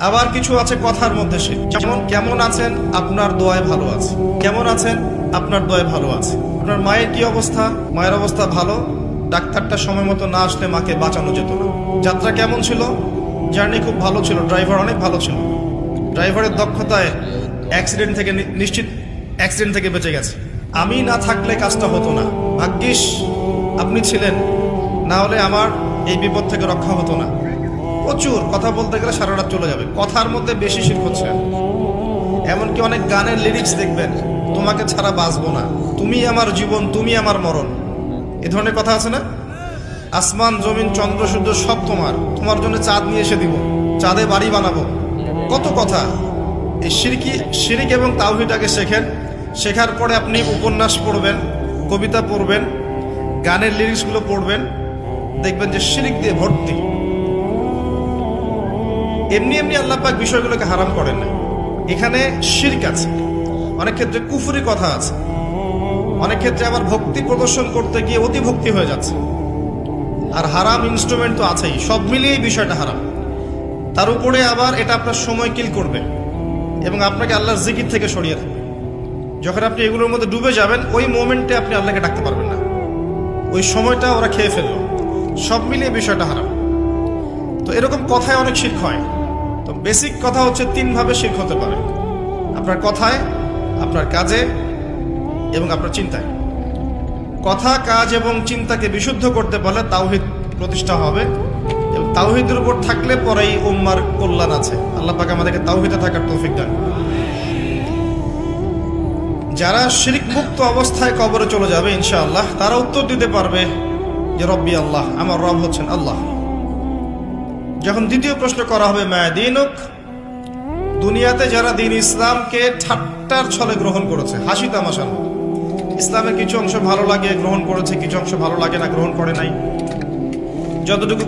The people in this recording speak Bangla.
আবার কিছু আছে কথার মধ্যে শিরক। যেমন কেমন আছেন, আপনার দোয়ায় ভালো আছে। কেমন আছেন, আপনার দোয়ায় ভালো আছে। আপনার মায়ের কি অবস্থা, মায়ের অবস্থা ভালো, ডাক্তারটা সময় মতো না আসলে মাকে বাঁচানো যেত না। যাত্রা কেমন ছিল, জার্নি খুব ভালো ছিল, ড্রাইভার অনেক ভালো ছিল, ড্রাইভারের দক্ষতায় অ্যাক্সিডেন্ট থেকে নিশ্চিত অ্যাক্সিডেন্ট থেকে বেঁচে গেছে। আমি না থাকলে কাজটা হতো না, ভাগ্যিস আপনি ছিলেন, না হলে আমার এই বিপদ থেকে রক্ষা হতো না। প্রচুর কথা বলতে গেলে সারা রাত চলে যাবে। কথার মধ্যে বেশি শিরক হচ্ছে। এমনকি অনেক গানের লিরিক্স দেখবেন, তোমাকে ছাড়া বাঁচবো না, তুমি আমার জীবন, তুমি আমার মরণ, এ ধরনের কথা আছে না? আসমান জমিন চন্দ্র সূর্য সব তোমার, তোমার জন্য চাঁদ নিয়ে এসে দিব, চাঁদে বাড়ি বানাবো, কত কথা। এই শিরক এবং তাওহীদটাকে শেখেন। শেখার পরে আপনি উপন্যাস পড়বেন, কবিতা পড়বেন, গানের লিরিক্সগুলো পড়বেন, দেখবেন যে শিরক দিয়ে ভর্তি। এমনি এমনি আল্লাহ পাক বিষয়গুলোকে হারাম করেন না, এখানে শিরক আছে। অনেক ক্ষেত্রে কুফরি কথা আছে, অনেক ক্ষেত্রে আবার ভক্তি প্রদর্শন করতে গিয়ে অতি ভক্তি হয়ে যাচ্ছে। আর হারাম ইনস্ট্রুমেন্ট তো আছেই, সব মিলিয়ে বিষয়টা হারাম। তার উপরে আবার এটা আপনার সময় কিল করবে এবং আপনাকে আল্লাহর জিকির থেকে সরিয়ে দেবে। যখন আপনি এগুলোর মধ্যে ডুবে যাবেন, ওই মোমেন্টে আপনি আল্লাহকে ডাকতে পারবেন না, ওই সময়টা ওরা খেয়ে ফেললো। সব মিলিয়ে বিষয়টা হারাম। তো এরকম কথায় অনেক শিরক হয়। তো বেসিক কথা হচ্ছে, তিনভাবে শিরক হতে পারে: আপনার কথায়, আপনার কাজে এবং আপনার চিন্তায়। কথা, কাজ এবং চিন্তাকে বিশুদ্ধ করতে পারলে তাওহীদ প্রতিষ্ঠা হবে, এবং তাওহীদের উপর থাকলে পরেই উম্মার কল্যাণ আছে। আল্লাহ পাক আমাদেরকে তাওহীদে থাকার তৌফিক দান। যারা শিরক মুক্ত অবস্থায় কবরে চলে যাবে ইনশাআল্লাহ, তারা উত্তর দিতে পারবে যে রব্বি আল্লাহ, আমার রব হচ্ছেন আল্লাহ। যখন দ্বিতীয় প্রশ্ন করা হবে মা দীনুক, দুনিয়াতে যারা দিন ইসলামকে ঠাট্টার ছলে গ্রহণ করেছে, হাসি তামাশার মতো, ইসলামের কিছু অংশ ভালো লাগে গ্রহণ করেছে, কিছু অংশ ভালো লাগে না গ্রহণ করে নাই, যতটুকু